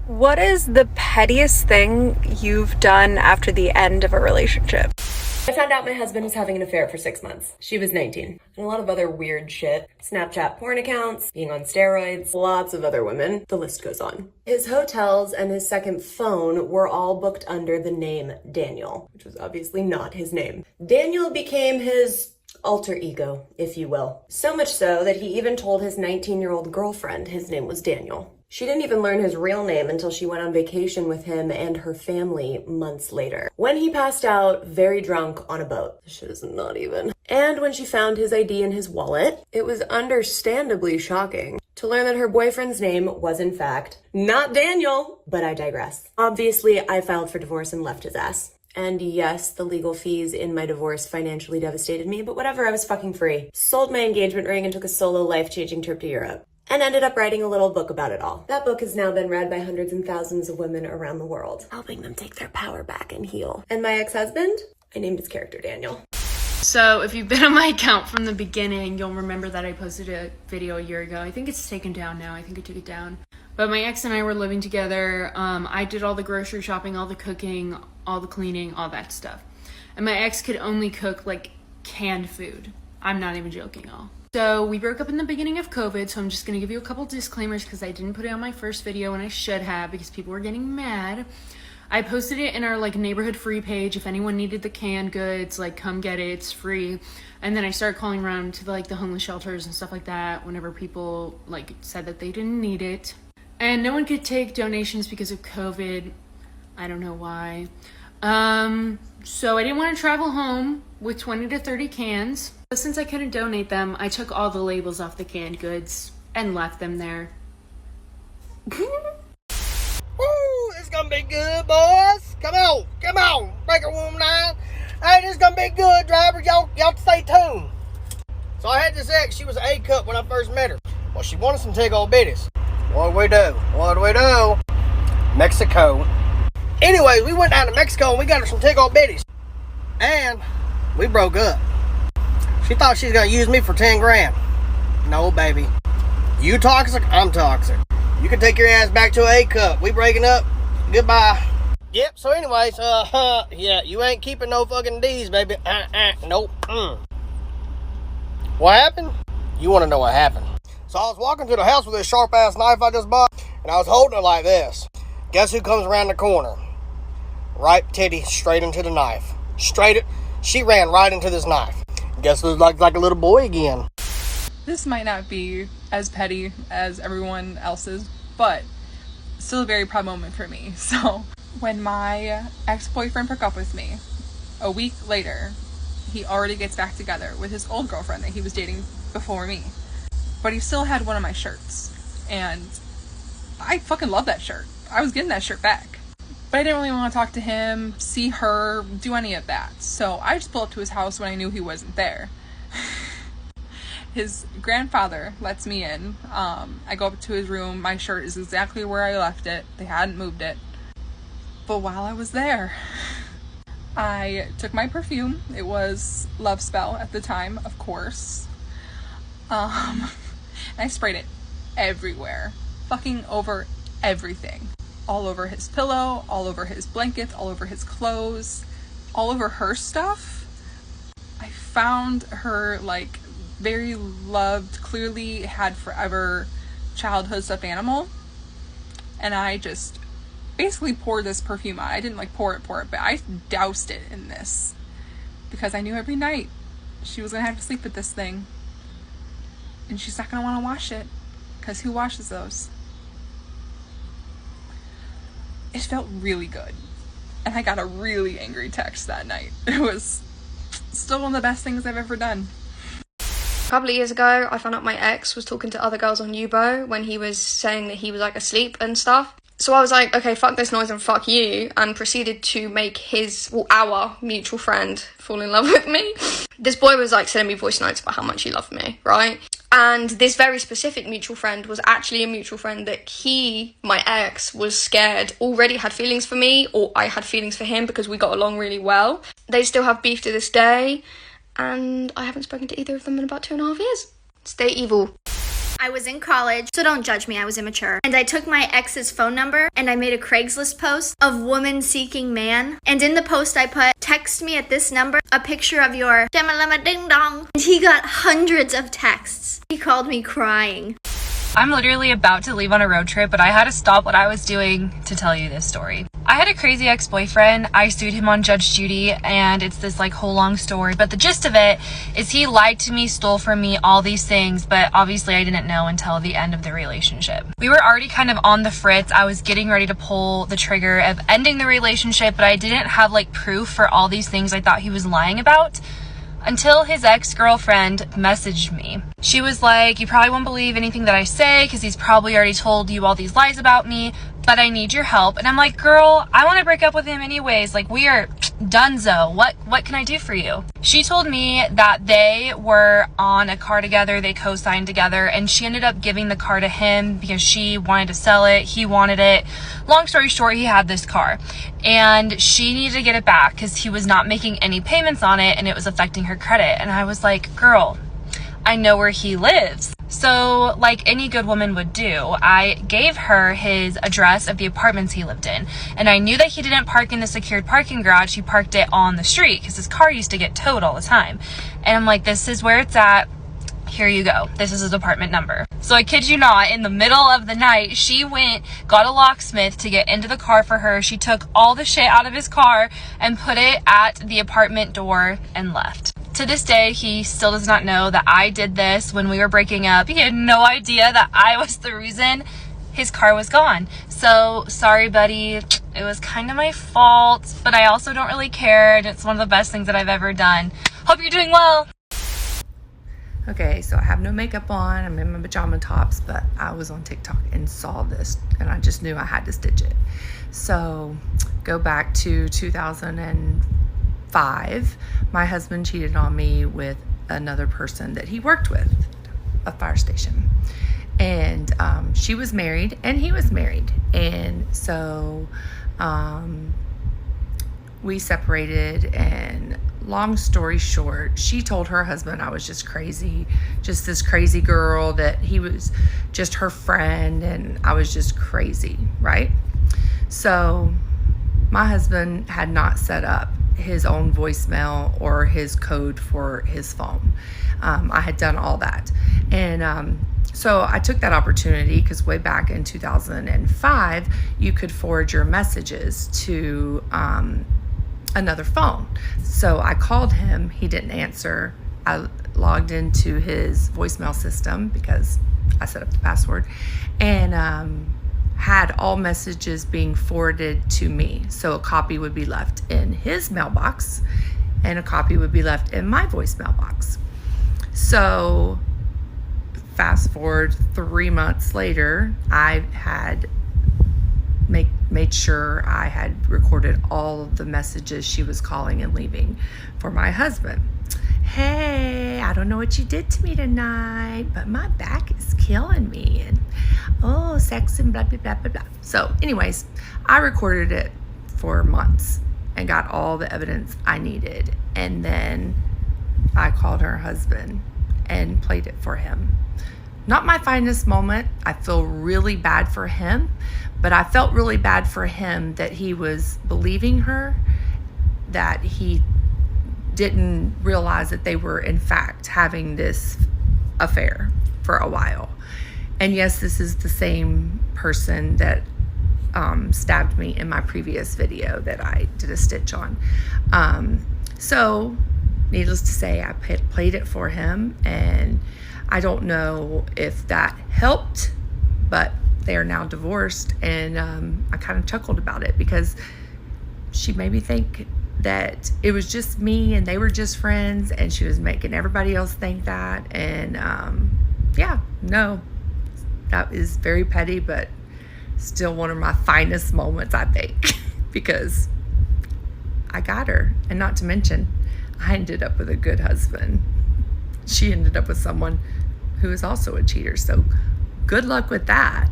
What is the pettiest thing you've done after the end of a relationship? I found out my husband was having an affair for 6 months. She was 19. And a lot of other weird shit. Snapchat porn accounts, being on steroids, lots of other women. The list goes on. His hotels and his second phone were all booked under the name Daniel, which was obviously not his name. Daniel became his alter ego, if you will. So much so that he even told his 19-year-old girlfriend his name was Daniel. She didn't even learn his real name until she went on vacation with him and her family months later, when he passed out very drunk on a boat. This shit is not even. And when she found his ID in his wallet, it was understandably shocking to learn that her boyfriend's name was in fact not Daniel, but I digress. Obviously, I filed for divorce and left his ass. And yes, the legal fees in my divorce financially devastated me, but whatever, I was fucking free. Sold my engagement ring and took a solo life-changing trip to Europe. And ended up writing a little book about it all. That book has now been read by hundreds and thousands of women around the world, helping them take their power back and heal. And my ex-husband, I named his character Daniel. So if you've been on my account from the beginning, you'll remember that I posted a video a year ago. I think it's taken down now. I think I took it down. But my ex and I were living together. I did all the grocery shopping, all the cooking, all the cleaning, all that stuff. And my ex could only cook like canned food. I'm not even joking, y'all. So we broke up in the beginning of COVID, so I'm just going to give you a couple disclaimers because I didn't put it on my first video and I should have because people were getting mad. I posted it in our like neighborhood free page. If anyone needed the canned goods, like come get it, it's free. And then I started calling around to like the homeless shelters and stuff like that whenever people like said that they didn't need it. And no one could take donations because of COVID. I don't know why. So I didn't want to travel home with 20 to 30 cans. But since I couldn't donate them, I took all the labels off the canned goods and left them there. Woo, it's gonna be good, boys. Come on, Breaker Room 9. Hey, this is gonna be good, driver. Y'all stay tuned. So I had this ex, she was an A cup when I first met her. Well, she wanted some tick old bitties. What do we do? Mexico. Anyways, we went down to Mexico and we got her some tick old bitties. And we broke up. She thought she was gonna use me for 10 grand. No, baby. You toxic, I'm toxic. You can take your ass back to an A cup. We breaking up. Goodbye. Yep, so anyways, yeah, you ain't keeping no fucking D's, baby. Nope. What happened? You wanna know what happened. So I was walking to the house with this sharp ass knife I just bought, and I was holding it like this. Guess who comes around the corner? Right titty straight into the knife. She ran right into this knife. Guess who's like a little boy again. This might not be as petty as everyone else's, but still a very proud moment for me. So when my ex-boyfriend broke up with me, a week later, he already gets back together with his old girlfriend that he was dating before me. But he still had one of my shirts. And I fucking love that shirt. I was getting that shirt back. But I didn't really want to talk to him, see her, do any of that. So I just pulled up to his house when I knew he wasn't there. His grandfather lets me in. I go up to his room. My shirt is exactly where I left it. They hadn't moved it. But while I was there, I took my perfume. It was Love Spell at the time, of course. And I sprayed it everywhere. Fucking over everything. All over his pillow, all over his blankets, all over his clothes, all over her stuff. I found her like very loved, clearly had forever childhood stuffed animal. And I just basically poured this perfume out. I didn't like pour it, but I doused it in this. Because I knew every night she was gonna have to sleep with this thing. And she's not gonna wanna wash it. Because who washes those? It felt really good. And I got a really angry text that night. It was still one of the best things I've ever done. A couple of years ago, I found out my ex was talking to other girls on Yubo when he was saying that he was like asleep and stuff. So I was like, okay, fuck this noise and fuck you, and proceeded to make our mutual friend fall in love with me. This boy was like sending me voice notes about how much he loved me, right? And this very specific mutual friend was actually a mutual friend that my ex, was scared already had feelings for me, or I had feelings for him because we got along really well. They still have beef to this day, and I haven't spoken to either of them in about 2.5 years. Stay evil. I was in college, so don't judge me, I was immature. And I took my ex's phone number and I made a Craigslist post of woman seeking man. And in the post I put, text me at this number, a picture of your dama ding dong. And he got hundreds of texts. He called me crying. I'm literally about to leave on a road trip, but I had to stop what I was doing to tell you this story. I had a crazy ex-boyfriend. I sued him on Judge Judy, and it's this like whole long story, but the gist of it is he lied to me, stole from me, all these things, but obviously I didn't know until the end of the relationship. We were already kind of on the fritz. I was getting ready to pull the trigger of ending the relationship, but I didn't have like proof for all these things I thought he was lying about. Until his ex-girlfriend messaged me. She was like, you probably won't believe anything that I say because he's probably already told you all these lies about me, but I need your help. And I'm like, girl, I want to break up with him anyways. Like, we are donezo. What can I do for you? She told me that they were on a car together, they co-signed together, and she ended up giving the car to him because she wanted to sell it, he wanted it. Long story short, he had this car and she needed to get it back because he was not making any payments on it and it was affecting her credit. And I was like, girl, I know where he lives. So like any good woman would do, I gave her his address of the apartments he lived in. And I knew that he didn't park in the secured parking garage. He parked it on the street because his car used to get towed all the time. And I'm like, this is where it's at. Here you go. This is his apartment number. So I kid you not, in the middle of the night, she went, got a locksmith to get into the car for her. She took all the shit out of his car and put it at the apartment door and left. To this day, he still does not know that I did this when we were breaking up. He had no idea that I was the reason his car was gone. So sorry, buddy. It was kind of my fault, but I also don't really care. And it's one of the best things that I've ever done. Hope you're doing well. Okay, so I have no makeup on. I'm in my pajama tops, but I was on TikTok and saw this and I just knew I had to stitch it. So go back to 2005. My husband cheated on me with another person that he worked with, a fire station. And she was married and he was married. And so we separated, and long story short, she told her husband I was just crazy, just this crazy girl, that he was just her friend and I was just crazy, right? So my husband had not set up his own voicemail or his code for his phone. I had done all that. And so I took that opportunity because way back in 2005, you could forward your messages to another phone. So I called him, he didn't answer. I logged into his voicemail system because I set up the password, and had all messages being forwarded to me. So a copy would be left in his mailbox and a copy would be left in my voicemail box. So fast forward 3 months later, I had made sure I had recorded all of the messages she was calling and leaving for my husband. Hey, I don't know what you did to me tonight, but my back is killing me, and oh, sex and blah, blah, blah, blah, blah. So anyways, I recorded it for months and got all the evidence I needed. And then I called her husband and played it for him. Not my finest moment. I feel really bad for him, but I felt really bad for him that he was believing her, that he didn't realize that they were in fact having this affair for a while. And yes, this is the same person that stabbed me in my previous video that I did a stitch on. So needless to say, I played it for him, and I don't know if that helped, but they are now divorced. And I kind of chuckled about it because she made me think that it was just me and they were just friends, and she was making everybody else think that. And yeah, no, that is very petty, but still one of my finest moments, I think, because I got her. And not to mention, I ended up with a good husband. She ended up with someone who is also a cheater. So good luck with that.